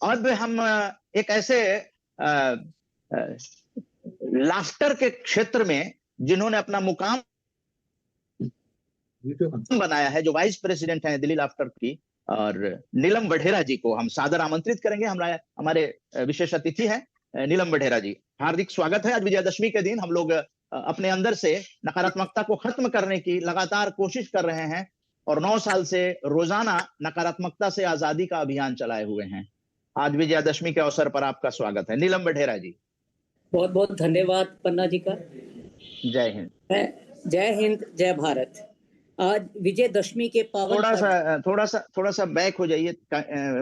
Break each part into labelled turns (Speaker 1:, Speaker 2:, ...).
Speaker 1: अब हम एक ऐसे लाफ्टर के क्षेत्र में जिन्होंने अपना मुकाम बनाया है, जो वाइस प्रेसिडेंट हैं दिल्ली लाफ्टर की, और नीलम वढेरा जी को हम सादर आमंत्रित करेंगे। हमारे विशेष अतिथि हैं नीलम वढेरा जी। हार्दिक स्वागत है। आज विजयादशमी के दिन हम लोग अपने अंदर से नकारात्मकता को खत्म करने की लगातार कोशिश कर रहे हैं और 9 साल से रोजाना नकारात्मकता से आजादी का अभियान चलाए हुए हैं। आज विजयादशमी के अवसर पर आपका स्वागत है। नीलम वढेरा जी,
Speaker 2: बहुत बहुत धन्यवाद पन्ना जी का।
Speaker 1: जय हिंद।
Speaker 2: जय हिंद, जय भारत। आज विजयदशमी के पावन
Speaker 1: थोड़ा सा बैक हो जाइए,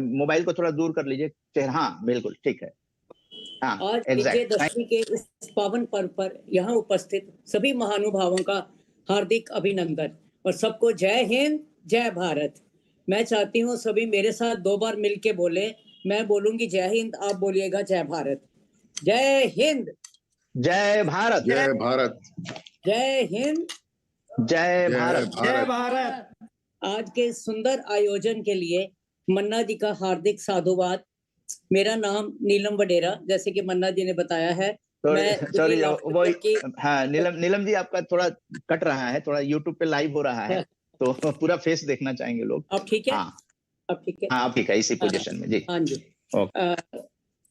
Speaker 1: मोबाइल को थोड़ा दूर कर लीजिए। हाँ, बिल्कुल ठीक है। हाँ,
Speaker 2: आज विजयदशमी के इस पावन पर्व पर यहाँ उपस्थित सभी महानुभावों का हार्दिक अभिनंदन और सबको जय हिंद, जय भारत। मैं चाहती हूँ सभी मेरे साथ 2 बार मिलके बोले। मैं बोलूंगी जय हिंद, आप बोलिएगा जय भारत। जय हिंद,
Speaker 1: जय भारत,
Speaker 3: जय भारत,
Speaker 2: जय हिंद,
Speaker 1: जय भारत,
Speaker 3: जय भारत।
Speaker 2: आज के सुंदर आयोजन के लिए मन्ना जी का हार्दिक साधुवाद। मेरा नाम नीलम वढेरा, जैसे कि मन्ना जी ने बताया है।
Speaker 1: सॉरी, हाँ नीलम जी, आपका थोड़ा कट रहा है, थोड़ा यूट्यूब पे लाइव हो रहा है तो पूरा फेस देखना चाहेंगे लोग।
Speaker 2: अब ठीक है?
Speaker 1: हाँ,
Speaker 2: अब ठीक है?
Speaker 1: हाँ, आप ठीक है इसी पोजीशन में जी।
Speaker 2: हाँ जी।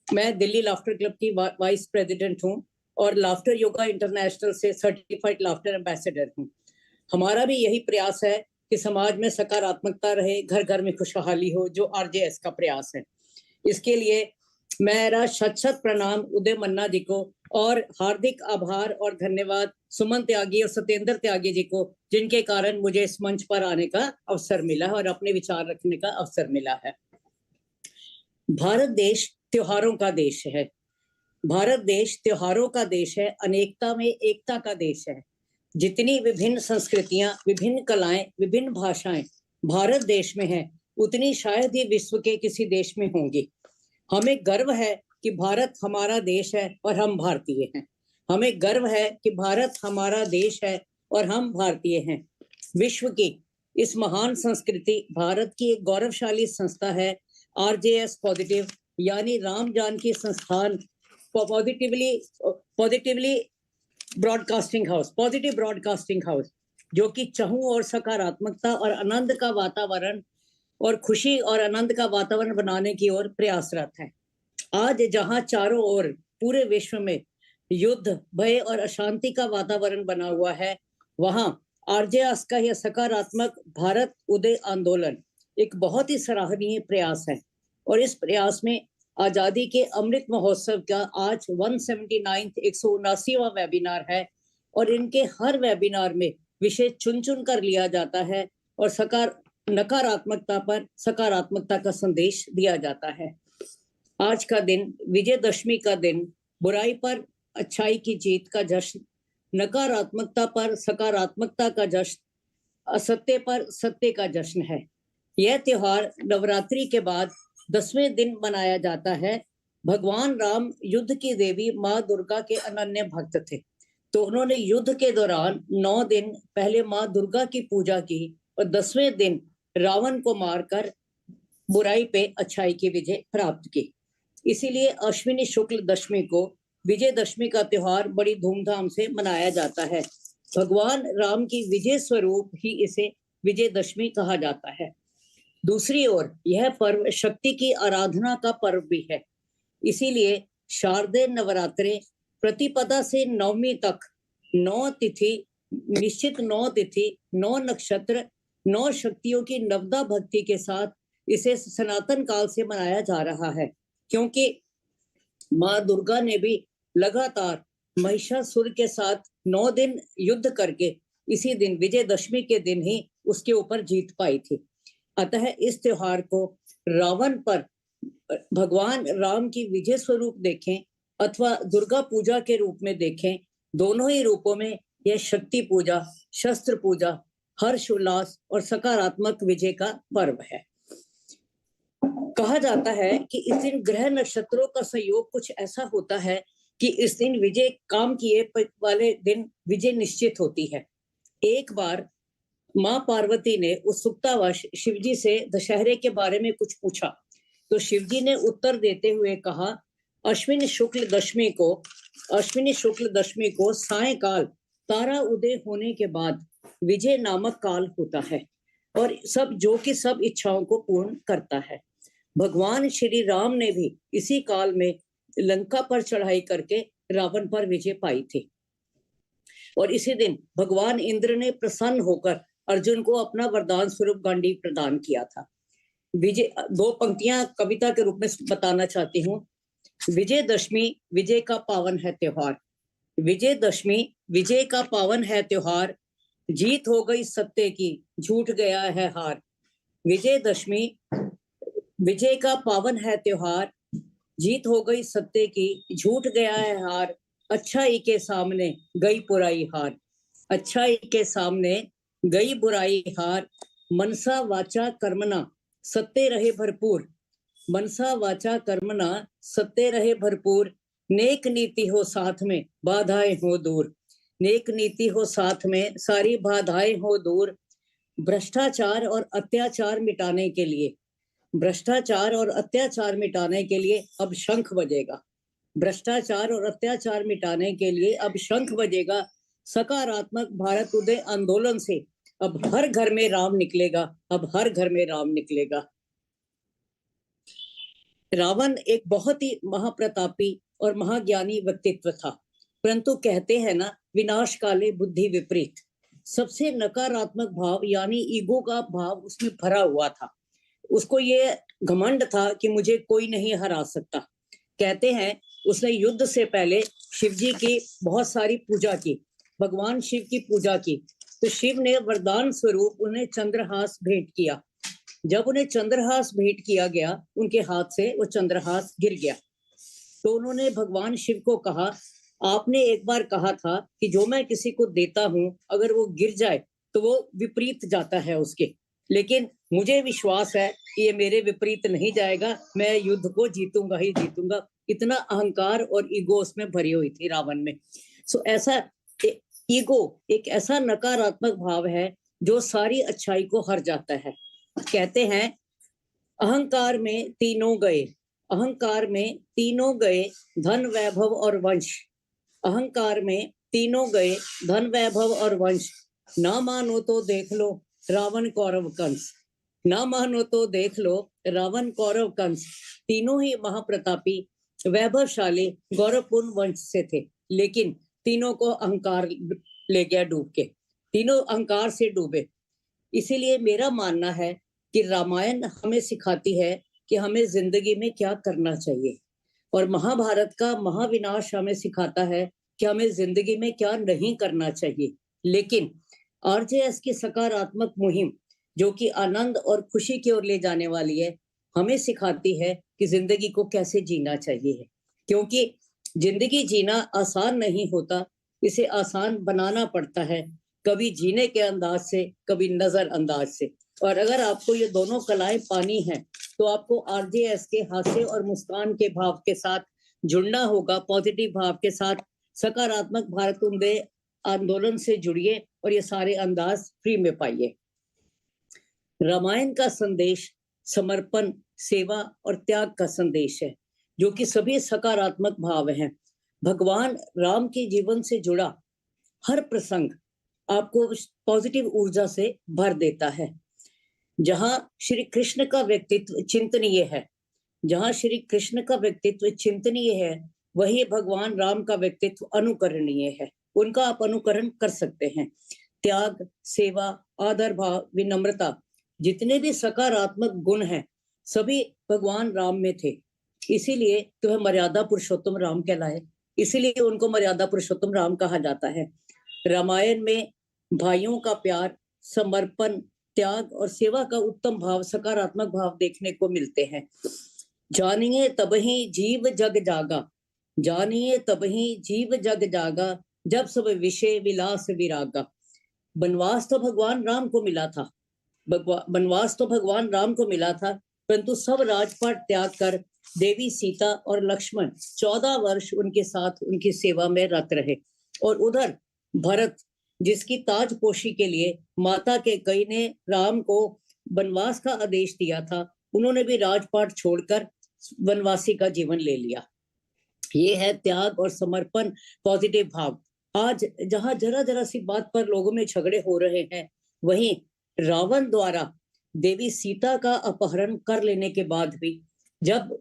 Speaker 2: मैं दिल्ली लाफ्टर क्लब की वाइस प्रेसिडेंट हूँ और लाफ्टर योगा इंटरनेशनल से सर्टिफाइड लाफ्टर एम्बेसडर हूँ। हमारा भी यही प्रयास है कि समाज में सकारात्मकता रहे, घर घर में खुशहाली हो, जो आरजेएस का प्रयास है। इसके लिए मेरा शत प्रणाम उदय मन्ना जी को और हार्दिक आभार और धन्यवाद सुमन त्यागी और सत्येंद्र त्यागी जी को, जिनके कारण मुझे इस मंच पर आने का अवसर मिला और अपने विचार रखने का अवसर मिला है। भारत देश त्योहारों का देश है। भारत देश त्योहारों का देश है, अनेकता में एकता का देश है। जितनी विभिन्न संस्कृतियां, विभिन्न कलाएं, विभिन्न भाषाएं भारत देश में हैं, उतनी शायद ही विश्व के किसी देश में होंगी। हमें गर्व है कि भारत हमारा देश है और हम भारतीय हैं। हमें गर्व है कि भारत हमारा देश है और हम भारतीय हैं। विश्व की इस महान संस्कृति भारत की एक गौरवशाली संस्था है आरजेएस पॉजिटिव, यानी राम जानकी संस्थान positively broadcasting house, positive broadcasting house, जो कि चहुं और सकारात्मकता और आनंद का वातावरण और खुशी और आनंद का वातावरण बनाने की ओर प्रयासरत है। आज जहां चारों ओर पूरे विश्व में युद्ध, भय और अशांति का वातावरण बना हुआ है, वहां आरजेएस का यह सकारात्मक भारत उदय आंदोलन एक बहुत ही सराहनीय प्रयास है। और इस प्रयास में आजादी के अमृत महोत्सव का आज 179वां वेबिनार है और इनके हर वेबिनार में विषय चुन कर लिया जाता है और नकारात्मकता पर सकारात्मकता का संदेश दिया जाता है। आज का दिन, विजयदशमी का दिन, बुराई पर अच्छाई की जीत का जश्न, नकारात्मकता पर सकारात्मकता का जश्न, असत्य पर सत्य का जश्न है। यह त्योहार नवरात्रि के बाद 10वें दिन मनाया जाता है। भगवान राम युद्ध की देवी माँ दुर्गा के अनन्य भक्त थे, तो उन्होंने युद्ध के दौरान 9 दिन पहले माँ दुर्गा की पूजा की और 10वें दिन रावण को मारकर बुराई पे अच्छाई की विजय प्राप्त की। इसीलिए अश्विनी शुक्ल दशमी को विजयदशमी का त्योहार बड़ी धूमधाम से मनाया जाता है। भगवान राम की विजय स्वरूप ही इसे विजयदशमी कहा जाता है। दूसरी ओर यह पर्व शक्ति की आराधना का पर्व भी है। इसीलिए शारदीय नवरात्रे प्रतिपदा से नवमी तक 9 तिथि, निश्चित 9 तिथि, 9 नक्षत्र, 9 शक्तियों की नवदा भक्ति के साथ इसे सनातन काल से मनाया जा रहा है, क्योंकि माँ दुर्गा ने भी लगातार महिषासुर के साथ 9 दिन युद्ध करके इसी दिन विजयदशमी के दिन ही उसके ऊपर जीत पाई थी। अतः इस त्योहार को रावण पर भगवान राम की विजय स्वरूप देखें अथवा दुर्गा पूजा के रूप में देखें, दोनों ही रूपों में यह शक्ति पूजा, शस्त्र पूजा, हर्ष उल्लास और सकारात्मक विजय का पर्व है। कहा जाता है कि इस दिन ग्रह नक्षत्रों का संयोग कुछ ऐसा होता है कि इस दिन विजय, काम किए वाले दिन विजय निश्चित होती है। एक बार माँ पार्वती ने उत्सुकतावश शिवजी से दशहरे के बारे में कुछ पूछा, तो शिवजी ने उत्तर देते हुए कहा, अश्विनी शुक्ल दशमी को सायंकाल तारा उदय होने के बाद विजय नामक काल होता है और सब इच्छाओं को पूर्ण करता है। भगवान श्री राम ने भी इसी काल में लंका पर चढ़ाई करके रावण पर विजय पाई थी और इसी दिन भगवान इंद्र ने प्रसन्न होकर अर्जुन को अपना वरदान स्वरूप गांडीव प्रदान किया था। दो पंक्तियां कविता के रूप में बताना चाहती हूँ। विजयदशमी विजय का पावन है त्योहार, विजयदशमी विजय का पावन है त्योहार, जीत हो गई सत्य की झूठ गया है हार। विजयदशमी विजय का पावन है त्योहार, जीत हो गई सत्य की झूठ गया है हार। अच्छाई के सामने गई बुराई हार, अच्छाई के सामने गई बुराई हार। मनसा वाचा कर्मणा सत्य रहे भरपूर, मनसा वाचा कर्मणा सत्य रहे भरपूर। नेक नीति हो साथ में बाधाएं हो दूर, नेक नीति हो साथ में सारी बाधाएं हो दूर। भ्रष्टाचार और अत्याचार मिटाने के लिए, भ्रष्टाचार और अत्याचार मिटाने के लिए अब शंख बजेगा, भ्रष्टाचार और अत्याचार मिटाने के लिए अब शंख बजेगा। सकारात्मक भारत उदय आंदोलन से अब हर घर में राम निकलेगा, अब हर घर में राम निकलेगा। रावण एक बहुत ही महाप्रतापी और महाज्ञानी व्यक्तित्व था, परंतु कहते हैं ना, विनाश काले बुद्धि विपरीत। सबसे नकारात्मक भाव यानी ईगो का भाव उसमें भरा हुआ था। उसको ये घमंड था कि मुझे कोई नहीं हरा सकता। कहते हैं उसने युद्ध से पहले शिव जी की बहुत सारी पूजा की, भगवान शिव की पूजा की, तो शिव ने वरदान स्वरूप उन्हें चंद्रहास भेंट किया। जब उन्हें चंद्रहास भेंट किया गया, उनके हाथ से वो चंद्रहास गिर गया। तो उन्होंने भगवान शिव को कहा, आपने एक बार कहा था कि जो मैं किसी को देता हूं अगर वो गिर जाए तो वो विपरीत जाता है उसके, लेकिन मुझे विश्वास है कि ये मेरे विपरीत नहीं जाएगा, मैं युद्ध को जीतूंगा ही जीतूंगा। इतना अहंकार और ईगो उसमें भरी हुई थी रावण में। सो ऐसा ईगो एक ऐसा नकारात्मक भाव है जो सारी अच्छाई को हर जाता है। कहते हैं अहंकार में तीनों गए, अहंकार में तीनों गए धन वैभव और वंश, अहंकार में तीनों गए धन वैभव और वंश। ना मानो तो देख लो रावण कौरव कंस, ना मानो तो देख लो रावण कौरव कंस। तीनों ही महाप्रतापी वैभवशाली गौरवपूर्ण वंश से थे, लेकिन तीनों को अहंकार ले गया डूब के, तीनों अहंकार से डूबे। इसीलिए मेरा मानना है कि रामायण हमें सिखाती है कि हमें जिंदगी में क्या करना चाहिए, और महाभारत का महाविनाश हमें सिखाता है कि हमें जिंदगी में क्या नहीं करना चाहिए। लेकिन आरजेएस की सकारात्मक मुहिम जो कि आनंद और खुशी की ओर ले जाने वाली है, हमें सिखाती है कि जिंदगी को कैसे जीना चाहिए, क्योंकि जिंदगी जीना आसान नहीं होता, इसे आसान बनाना पड़ता है, कभी जीने के अंदाज से, कभी नजर अंदाज से। और अगर आपको ये दोनों कलाएं पानी है तो आपको आरजेएस के हास्य और मुस्कान के भाव के साथ जुड़ना होगा, पॉजिटिव भाव के साथ। सकारात्मक भारत उदय आंदोलन से जुड़िए और ये सारे अंदाज फ्री में पाइए। रामायण का संदेश समर्पण, सेवा और त्याग का संदेश है, जो कि सभी सकारात्मक भाव हैं। भगवान राम के जीवन से जुड़ा हर प्रसंग आपको पॉजिटिव ऊर्जा से भर देता है। जहां श्री कृष्ण का व्यक्तित्व चिंतनीय है, जहां श्री कृष्ण का व्यक्तित्व चिंतनीय है, वही भगवान राम का व्यक्तित्व अनुकरणीय है, उनका आप अनुकरण कर सकते हैं। त्याग, सेवा, आदर भाव, विनम्रता, जितने भी सकारात्मक गुण हैं सभी भगवान राम में थे। इसीलिए तो वह मर्यादा पुरुषोत्तम राम कहलाए, इसीलिए उनको मर्यादा पुरुषोत्तम राम कहा जाता है। रामायण में भाइयों का प्यार, समर्पण, त्याग और सेवा का उत्तम भाव, सकारात्मक भाव देखने को मिलते हैं। जानिए तबहि जीव जग जागा, जानिए तबहि जीव जग जागा, जब सब विषय विलास विरागा। वनवास तो भगवान राम को मिला था, वनवास तो भगवान राम को मिला था, परंतु सब राजपाट त्याग कर देवी सीता और लक्ष्मण 14 वर्ष उनके साथ उनकी सेवा में रत रहे। और उधर भरत, जिसकी ताजपोशी के लिए माता के कई ने राम को वनवास का आदेश दिया था, उन्होंने भी राजपाट छोड़कर वनवासी का जीवन ले लिया। ये है त्याग और समर्पण, पॉजिटिव भाव। आज जहां जरा जरा सी बात पर लोगों में झगड़े हो रहे हैं, वहीं रावण द्वारा देवी सीता का अपहरण कर लेने के बाद भी जब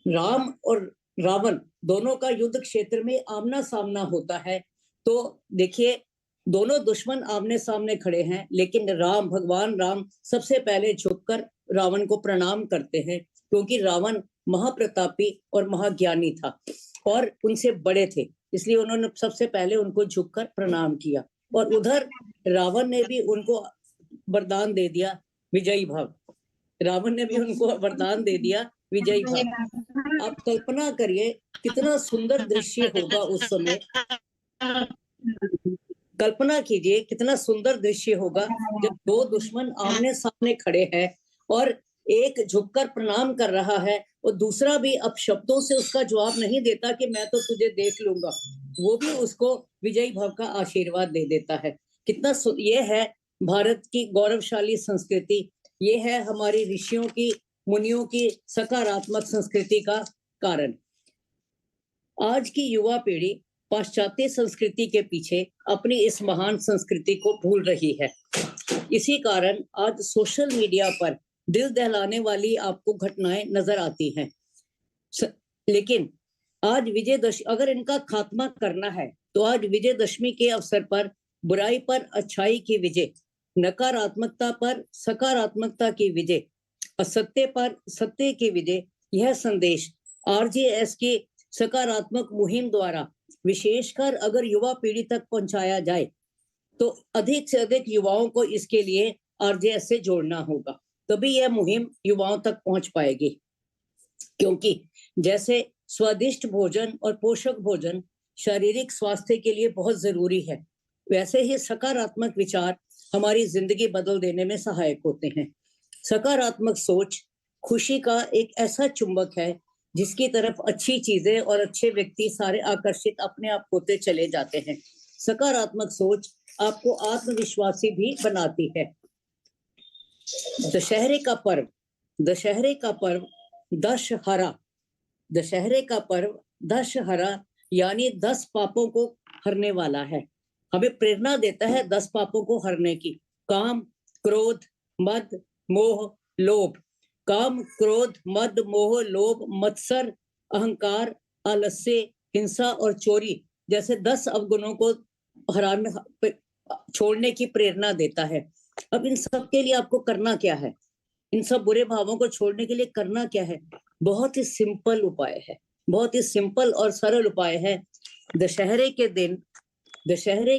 Speaker 2: राम और रावण दोनों का युद्ध क्षेत्र में आमना सामना होता है, तो देखिए दोनों दुश्मन आमने सामने खड़े हैं, लेकिन भगवान राम सबसे पहले झुककर रावण को प्रणाम करते हैं, क्योंकि रावण महाप्रतापी और महाज्ञानी था और उनसे बड़े थे, इसलिए उन्होंने सबसे पहले उनको झुककर प्रणाम किया। और उधर रावण ने भी उनको वरदान दे दिया विजयी भाव। रावण ने भी उनको वरदान दे दिया विजयी भाव। आप कल्पना करिए कितना सुंदर दृश्य होगा उस समय। कल्पना कीजिए कितना सुंदर दृश्य होगा जब दो दुश्मन आमने सामने खड़े हैं और एक झुककर प्रणाम कर रहा है और दूसरा भी अब शब्दों से उसका जवाब नहीं देता कि मैं तो तुझे देख लूंगा, वो भी उसको विजयी भाव का आशीर्वाद दे देता है। कितना ये है भारत की गौरवशाली संस्कृति, ये है हमारी ऋषियों की, मुनियों की सकारात्मक संस्कृति का कारण। आज की युवा पीढ़ी पाश्चात्य संस्कृति के पीछे अपनी इस महान संस्कृति को भूल रही है। इसी कारण आज सोशल मीडिया पर दिल दहलाने वाली आपको घटनाएं नजर आती हैं। लेकिन आज विजयदशमी, अगर इनका खात्मा करना है तो आज विजयदशमी के अवसर पर बुराई पर अच्छाई की विजय, नकारात्मकता पर सकारात्मकता की विजय, असत्य पर सत्य की विजय, यह संदेश आरजेएस की सकारात्मक मुहिम द्वारा विशेषकर अगर युवा पीढ़ी तक पहुंचाया जाए तो अधिक से अधिक युवाओं को इसके लिए आरजेएस से जोड़ना होगा, तभी यह मुहिम युवाओं तक पहुंच पाएगी। क्योंकि जैसे स्वादिष्ट भोजन और पोषक भोजन शारीरिक स्वास्थ्य के लिए बहुत जरूरी है, वैसे ही सकारात्मक विचार हमारी जिंदगी बदल देने में सहायक होते हैं। सकारात्मक सोच खुशी का एक ऐसा चुंबक है जिसकी तरफ अच्छी चीजें और अच्छे व्यक्ति सारे आकर्षित अपने आप होते चले जाते हैं। सकारात्मक सोच आपको आत्मविश्वासी भी बनाती है। दशहरे का पर्व दशहरा यानी 10 पापों को हरने वाला है, हमें प्रेरणा देता है 10 पापों को हरने की। काम, क्रोध, मद, मोह, लोभ। काम, क्रोध, मद, मोह, लोभ, मत्सर, अहंकार, आलस्य, हिंसा और चोरी जैसे 10 अवगुणों को हराने छोड़ने की प्रेरणा देता है। अब इन सब के लिए आपको करना क्या है? इन सब बुरे भावों को छोड़ने के लिए करना क्या है? बहुत ही सिंपल उपाय है, बहुत ही सिंपल और सरल उपाय है। दशहरे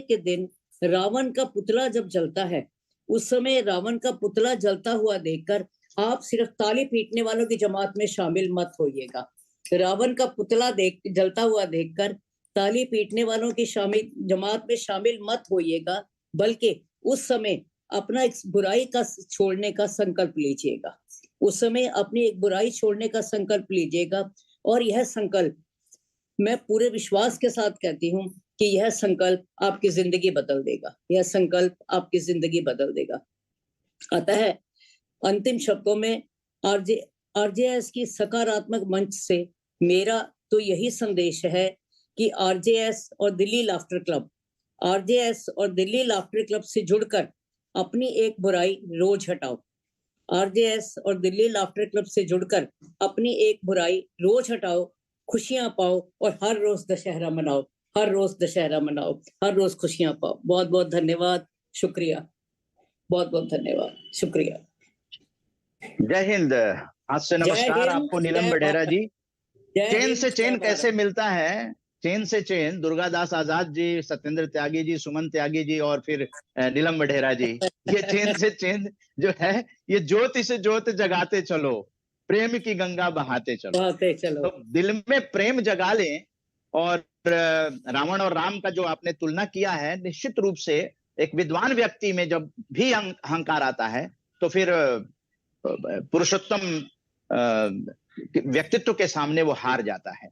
Speaker 2: के दिन रावण का पुतला जब जलता है, उस समय रावण का पुतला जलता हुआ देखकर आप सिर्फ ताली पीटने वालों की जमात में शामिल मत होइएगा। रावण का पुतला जलता हुआ देखकर ताली पीटने वालों की जमात में शामिल मत होइएगा, बल्कि उस समय अपना एक बुराई का छोड़ने का संकल्प लीजिएगा। उस समय अपनी एक बुराई छोड़ने का संकल्प लीजिएगा। और यह संकल्प मैं पूरे विश्वास के साथ कहती हूँ कि यह संकल्प आपकी जिंदगी बदल देगा, यह संकल्प आपकी जिंदगी बदल देगा। अतः अंतिम शब्दों में आरजेएस की सकारात्मक मंच से मेरा तो यही संदेश है कि आरजेएस और दिल्ली लाफ्टर क्लब से जुड़कर अपनी एक बुराई रोज हटाओ। आरजेएस और दिल्ली लाफ्टर क्लब से जुड़कर अपनी एक बुराई रोज हटाओ, खुशियां पाओ और हर रोज दशहरा मनाओ, हर रोज खुशियां पाओ। बहुत बहुत धन्यवाद, शुक्रिया, बहुत बहुत धन्यवाद, शुक्रिया।
Speaker 1: जय हिंद। आज से नमस्कार आपको नीलम बढ़ेरा जी। चैन से चैन कैसे मिलता है? चैन से चैन दुर्गादास आजाद जी, सत्येंद्र त्यागी जी, सुमन त्यागी जी और फिर नीलम बढ़ेरा जी। ये चैन से चैन जो है, ये ज्योति से ज्योति जगाते चलो, प्रेम की गंगा बहाते चलो। तो दिल में प्रेम जगा लें। और रावण और राम का जो आपने तुलना किया है, निश्चित रूप से एक विद्वान व्यक्ति में जब भी अहंकार आता है तो फिर पुरुषोत्तम व्यक्तित्व के सामने वो हार जाता है।